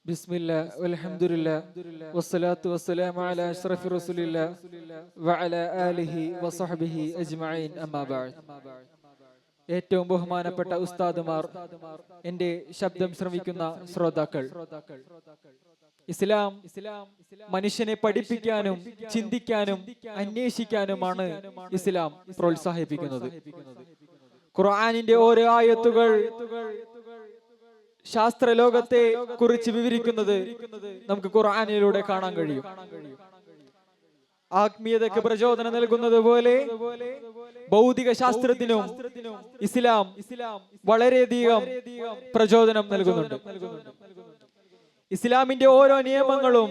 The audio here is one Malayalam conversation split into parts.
ബിസ്മില്ലാ വൽഹംദുലില്ലാ വസ്സലാത്തു വസ്സലാമു അലാ അഷ്റഫി റസൂലില്ലാ വഅലാ ആലിഹി വസഹ്ബിഹി അജ്മഈൻ അമ്മാ ബഅദ്. ഏറ്റവും ബഹുമാനപ്പെട്ട ഉസ്താദുമാർ, എൻ്റെ ശബ്ദം ശ്രവിക്കുന്ന ശ്രോതാക്കൾ, ഇസ്ലാം മനുഷ്യനെ പഠിപ്പിക്കാനും ചിന്തിക്കാനും അന്വേഷിക്കാനുമാണ് ഇസ്ലാം പ്രോത്സാഹിപ്പിക്കുന്നത്. ഖുർആനിന്റെ ഓരോ ആയത്തുകൾ ശാസ്ത്ര ലോകത്തെ കുറിച്ച് വിവരിക്കുന്നത് നമുക്ക് ഖുർആനിലൂടെ കാണാൻ കഴിയും. ആത്മീയതയ്ക്ക് പ്രചോദനം നൽകുന്നത് പോലെ ഭൗതിക ശാസ്ത്രത്തിനും ഇസ്ലാം വളരെയധികം പ്രചോദനം നൽകുന്നുണ്ട്. ഇസ്ലാമിന്റെ ഓരോ നിയമങ്ങളും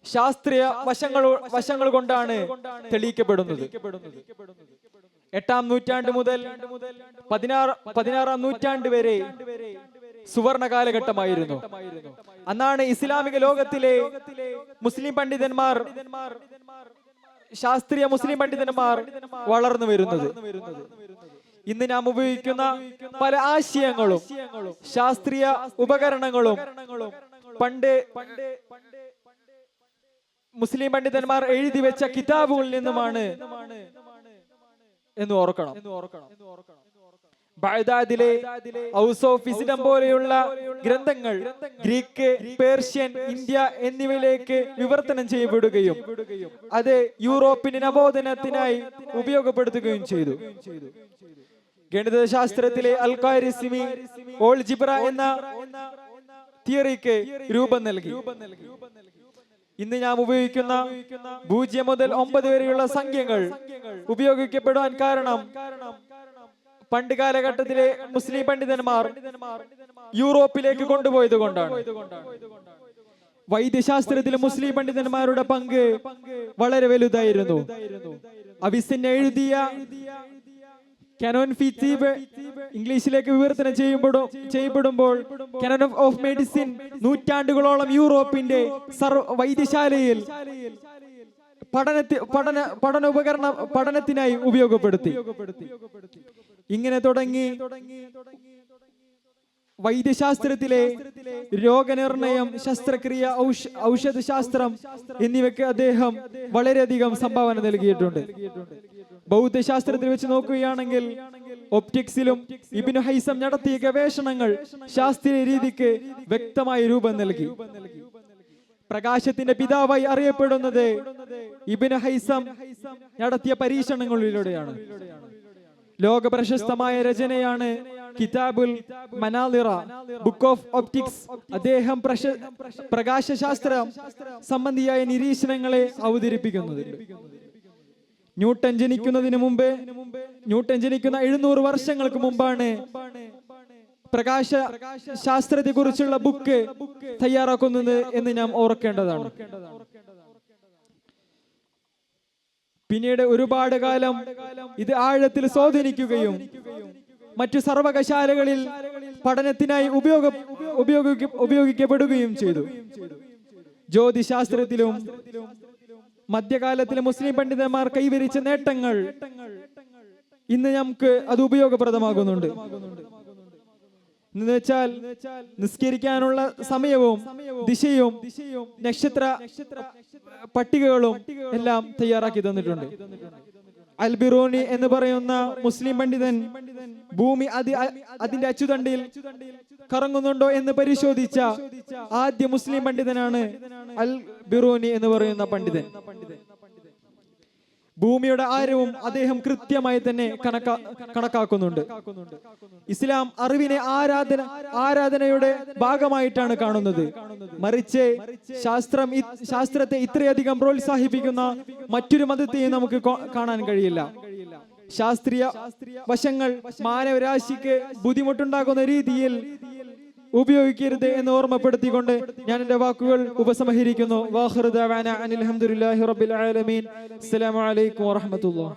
ശാസ്ത്രീയ വശങ്ങൾ കൊണ്ടാണ് തെളിയിക്കപ്പെടുന്നത്. 8-ാം നൂറ്റാണ്ട് മുതൽ 16-ാം നൂറ്റാണ്ട് വരെ സുവർണ കാലഘട്ടമായിരുന്നു. അന്നാണ് ഇസ്ലാമിക ലോകത്തിലെ മുസ്ലിം പണ്ഡിതന്മാർ, ശാസ്ത്രീയ മുസ്ലിം പണ്ഡിതന്മാർ വളർന്നു വരുന്നത്. ഇന്ന് നാം ഉപയോഗിക്കുന്ന പല ആശയങ്ങളും ശാസ്ത്രീയ ഉപകരണങ്ങളും പണ്ട് മുസ്ലിം പണ്ഡിതന്മാർ എഴുതി വെച്ച കിതാബുകളിൽ നിന്നുമാണ് എന്ന് ഓർക്കണം. ബഗ്ദാദിലെ ഹൗസ് ഓഫ് വിസ്ഡം പോലെയുള്ള ഗ്രന്ഥങ്ങൾ ഗ്രീക്ക്, പേർഷ്യൻ, ഇന്ത്യ എന്നിവയിലേക്ക് വിവർത്തനം ചെയ്യപ്പെടുകയും അത് യൂറോപ്പിന് നവോത്ഥാനത്തിനായി ഉപയോഗപ്പെടുത്തുകയും ചെയ്തു. ഗണിതശാസ്ത്രത്തിലെ അൽ-ഖ്വാരിസ്മി ഓൾജിബ്ര എന്ന തിയറിക്ക് രൂപം നൽകി. ഇന്ന് ഞാൻ ഉപയോഗിക്കുന്ന 0 മുതൽ 9 വരെയുള്ള സംഖ്യകൾ ഉപയോഗിക്കപ്പെടാൻ കാരണം പണ്ട് കാലഘട്ടത്തിലെ മുസ്ലിം പണ്ഡിതന്മാർ യൂറോപ്പിലേക്ക് കൊണ്ടുപോയത് കൊണ്ടാണ്. വൈദ്യശാസ്ത്രത്തിലെ മുസ്ലിം പണ്ഡിതന്മാരുടെ പങ്ക് വളരെ വലുതായിരുന്നു. അവിസിന്ന എഴുതിയ കാനോൻ ഫിത്തീബ് ഇംഗ്ലീഷിലേക്ക് വിവർത്തനം ചെയ്യപ്പെടുമ്പോൾ കാനോൻ ഓഫ് മെഡിസിൻ നൂറ്റാണ്ടുകളോളം യൂറോപ്പിന്റെ വൈദ്യശാലയിൽ പഠനത്തിനായി ഉപയോഗപ്പെടുത്തി. ഇങ്ങനെ തുടങ്ങി വൈദ്യശാസ്ത്രത്തിലെ രോഗനിർണയം, ശസ്ത്രക്രിയ, ഔഷധശാസ്ത്രം എന്നിവയ്ക്ക് അദ്ദേഹം വളരെയധികം സംഭാവന നൽകിയിട്ടുണ്ട്. ബൗദ്ധശാസ്ത്രത്തിൽ വെച്ച് നോക്കുകയാണെങ്കിൽ ഒപ്റ്റിക്സിലും ഇബ്നു ഹൈസം നടത്തിയ ഗവേഷണങ്ങൾ ശാസ്ത്രീയ രീതിക്ക് വ്യക്തമായ രൂപം നൽകി. പ്രകാശത്തിന്റെ പിതാവായി അറിയപ്പെടുന്നത് ഇബ്നു ഹൈസം നടത്തിയ പരീക്ഷണങ്ങളിലൂടെയാണ്. ലോക പ്രശസ്തമായ രചനയാണ് കിതാബുൽ മനാലിറ, ബുക്ക് ഓഫ് ഒപ്റ്റിക്സ്. അദ്ദേഹം പ്രകാശശാസ്ത്രം സംബന്ധിയായ നിരീക്ഷണങ്ങളെ അവതരിപ്പിക്കുന്നത്. ന്യൂട്ടൺ ജനിക്കുന്നതിന് മുമ്പ്, ന്യൂട്ടൺ ജനിക്കുന്ന 700 വർഷങ്ങൾക്ക് മുമ്പാണ് പ്രകാശ ശാസ്ത്രത്തെ കുറിച്ചുള്ള ബുക്ക് തയ്യാറാക്കുന്നത് എന്ന് നാം ഓർക്കേണ്ടതാണ്. പിന്നീട് ഒരുപാട് കാലം ഇത് ആഴത്തിൽ സ്വാധീനിക്കുകയും മറ്റു സർവകലാശാലകളിൽ പഠനത്തിനായി ഉപയോഗിക്കപ്പെടുകയും ചെയ്തു. ജ്യോതിശാസ്ത്രത്തിലും മധ്യകാലത്തിലെ മുസ്ലിം പണ്ഡിതന്മാർ കൈവരിച്ച നേട്ടങ്ങൾ ഇന്ന് നമുക്ക് അത് ഉപയോഗപ്രദമാകുന്നുണ്ട്. എന്ന് വെച്ചാൽ നിസ്കരിക്കാനുള്ള സമയവും ദിശയും നക്ഷത്ര പട്ടികകളും എല്ലാം തയ്യാറാക്കി തന്നിട്ടുണ്ട്. അൽ-ബിറൂനി എന്ന് പറയുന്ന മുസ്ലിം പണ്ഡിതൻ ഭൂമി അതിന്റെ അച്ചുതണ്ടിൽ കറങ്ങുന്നുണ്ടോ എന്ന് പരിശോധിച്ച ആദ്യ മുസ്ലിം പണ്ഡിതനാണ് അൽ-ബിറൂനി എന്ന് പറയുന്ന പണ്ഡിതൻ. ഭൂമിയുടെ ആരവും അദ്ദേഹം കൃത്യമായി തന്നെ കണക്കാക്കുന്നുണ്ട്. ഇസ്ലാം അറിവിനെ ആരാധനയുടെ ഭാഗമായിട്ടാണ് കാണുന്നത്. മറിച്ച് ശാസ്ത്രത്തെ ഇത്രയധികം പ്രോത്സാഹിപ്പിക്കുന്ന മറ്റൊരു മതത്തെയും നമുക്ക് കാണാൻ കഴിയില്ല. ശാസ്ത്രീയ വശങ്ങൾ മാനവരാശിക്ക് ബുദ്ധിമുട്ടുണ്ടാക്കുന്ന രീതിയിൽ ഉപയോഗിക്കരുത് എന്ന് ഓർമ്മപ്പെടുത്തിക്കൊണ്ട് ഞാൻ എന്റെ വാക്കുകൾ ഉപസംഹരിക്കുന്നു. വാഖിറു ദഅവാന അനിൽ ഹംദുലില്ലാഹി റബ്ബിൽ ആലമീൻ. അസ്സലാമു അലൈക്കും വറഹ്മത്തുള്ളാഹി.